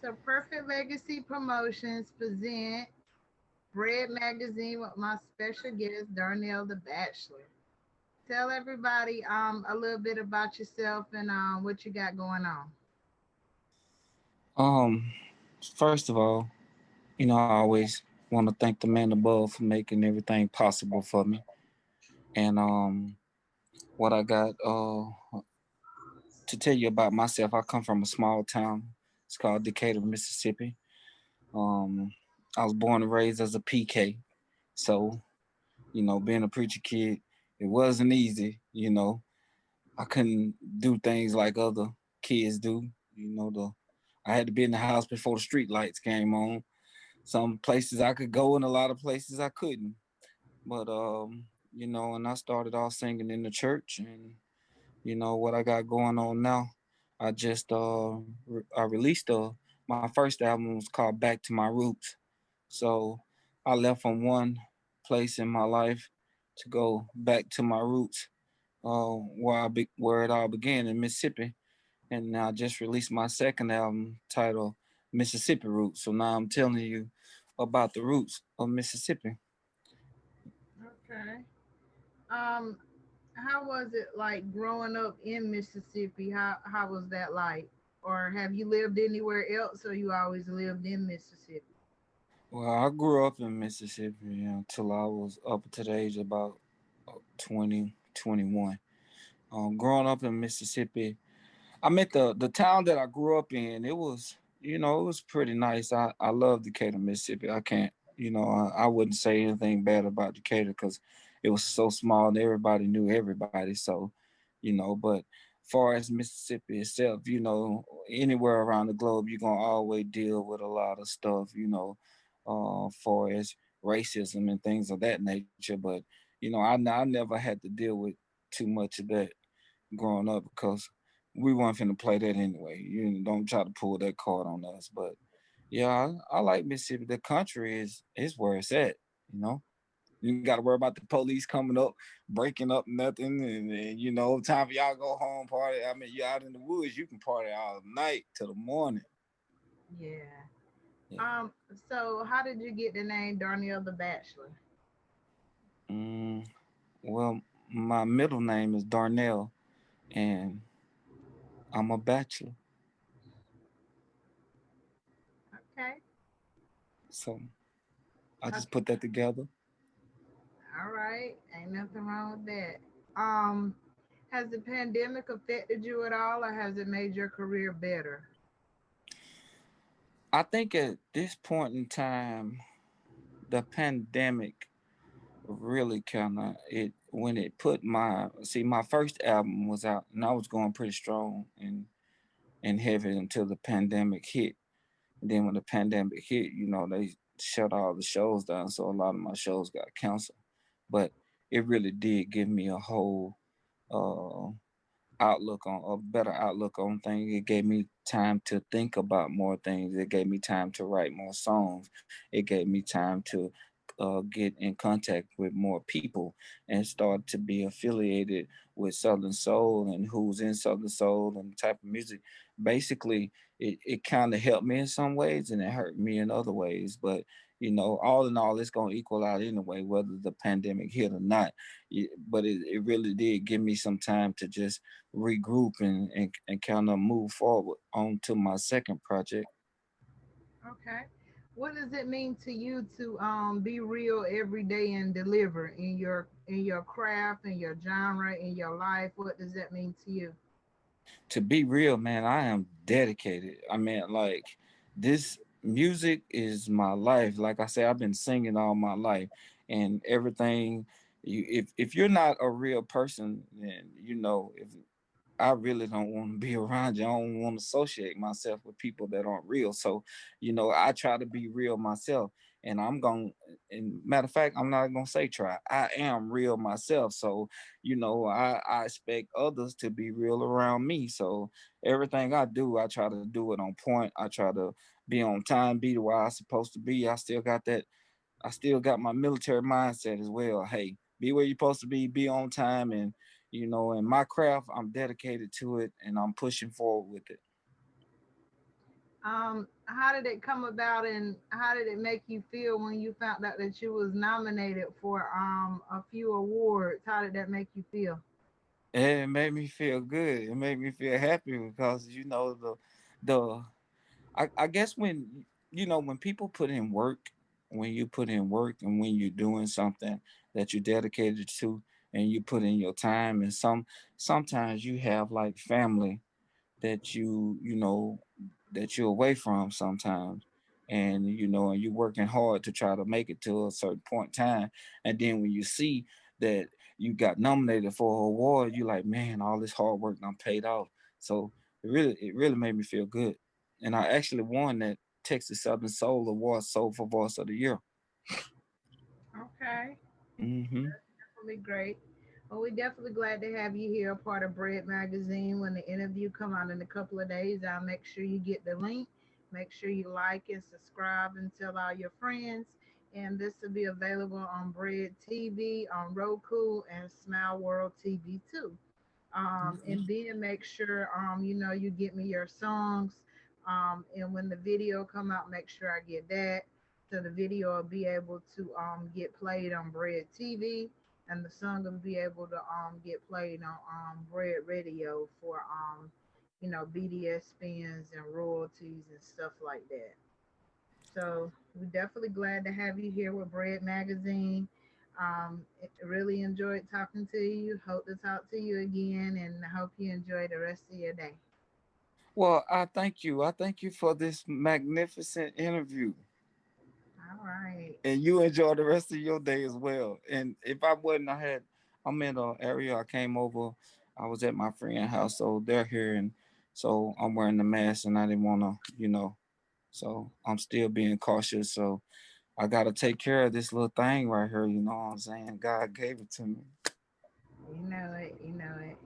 So Perfect Legacy Promotions present Bread Magazine with my special guest Darnell the Bachelor. Tell everybody a little bit about yourself and what you got going on. Um, First of all, I always want to thank the man above for making everything possible for me. And what I got to tell you about myself, I come from a small town. It's called Decatur, Mississippi. Um, I was born and raised as a PK, so being a preacher kid, it wasn't easy. I couldn't do things like other kids do. I had to be in the house before the street lights came on. Some places I could go and a lot of places I couldn't. But and I started off singing in the church, and what I got going on now. I just I released my first album was called Back to My Roots. So I left from one place in my life to go back to my roots, where it all began in Mississippi, and I just released my second album titled Mississippi Roots. So now I'm telling you about the roots of Mississippi. Okay. Um, how was it like growing up in Mississippi? How was that like? Or have you lived anywhere else or you always lived in Mississippi? Well, I grew up in Mississippi until I was up to the age of about 20, 21. Growing up in Mississippi, I met the town that I grew up in. It was pretty nice. I love Decatur, Mississippi. I can't, I wouldn't say anything bad about Decatur because it was so small and everybody knew everybody. So, but far as Mississippi itself, anywhere around the globe, you're gonna always deal with a lot of stuff, far as racism and things of that nature. But I never had to deal with too much of that growing up because we weren't finna play that anyway. You don't try to pull that card on us. But yeah, I like Mississippi. The country is where it's at. You know, you got to worry about the police coming up, breaking up nothing, and time for y'all go home party. I mean, you out in the woods, you can party all night till the morning. Yeah. Yeah. Um, so how did you get the name Darnell the Bachelor? Mm, well, my middle name is Darnell, and I'm a bachelor. Okay. So I just Okay. put that together. All right. Ain't nothing wrong with that. Um, has the pandemic affected you at all or has it made your career better? I think at this point in time, the pandemic really kind of it when it put my first album was out and I was going pretty strong and heavy until the pandemic hit. And then when the pandemic hit, they shut all the shows down, so a lot of my shows got canceled. But it really did give me a whole uh outlook on a better outlook on things. It gave me time to think about more things. It gave me time to write more songs. It gave me time to get in contact with more people and start to be affiliated with Southern Soul and who's in Southern Soul and the type of music. Basically, it kind of helped me in some ways and it hurt me in other ways. But all in all, it's gonna equal out anyway, whether the pandemic hit or not. But it really did give me some time to just regroup and kind of move forward on to my second project. Okay. What does it mean to you to be real every day and deliver in your craft, in your genre, in your life? What does that mean to you? To be real, man, I am dedicated. I mean, like, this music is my life. Like I said, I've been singing all my life, and everything. If you're not a real person, then if I really don't want to be around you. I don't want to associate myself with people that aren't real. So, I try to be real myself. And and matter of fact, I'm not gonna say try. I am real myself. So, I expect others to be real around me. So everything I do, I try to do it on point. I try to be on time, be the way I'm supposed to be. I still got my military mindset as well. Hey, be where you're supposed to be on time, and in my craft, I'm dedicated to it, and I'm pushing forward with it. how did it come about, and how did it make you feel when you found out that you was nominated for a few awards? How did that make you feel? And it made me feel good. It made me feel happy because the I guess when when people put in work, when you put in work and when you're doing something that you're dedicated to and you put in your time, and sometimes you have like family that that you're away from sometimes, and and you're working hard to try to make it to a certain point in time, and then when you see that you got nominated for an award, you like, man, all this hard work done paid off. So it really made me feel good, and I actually won that Texas Southern Soul Award, Soul for Voice of the Year. Okay, Hmm. definitely great. Well, we're definitely glad to have you here, a part of Bread Magazine. When the interview come out in a couple of days, I'll make sure you get the link. Make sure you like and subscribe and tell all your friends. And this will be available on Bread TV, on Roku, and Smile World TV too. And then make sure you get me your songs, and when the video come out, make sure I get that, so the video will be able to get played on Bread TV, and the song will be able to get played on Bread Radio for BDS spins and royalties and stuff like that. So we're definitely glad to have you here with Bread Magazine. Really enjoyed talking to you. Hope to talk to you again, and I hope you enjoy the rest of your day. Well, I thank you. I thank you for this magnificent interview. All right. And you enjoy the rest of your day as well. And if I wasn't, I'm in an area. I came over. I was at my friend's house, so they're here, and so I'm wearing the mask, and I didn't want to. So I'm still being cautious. So I got to take care of this little thing right here. You know what I'm saying? God gave it to me. You know it. You know it.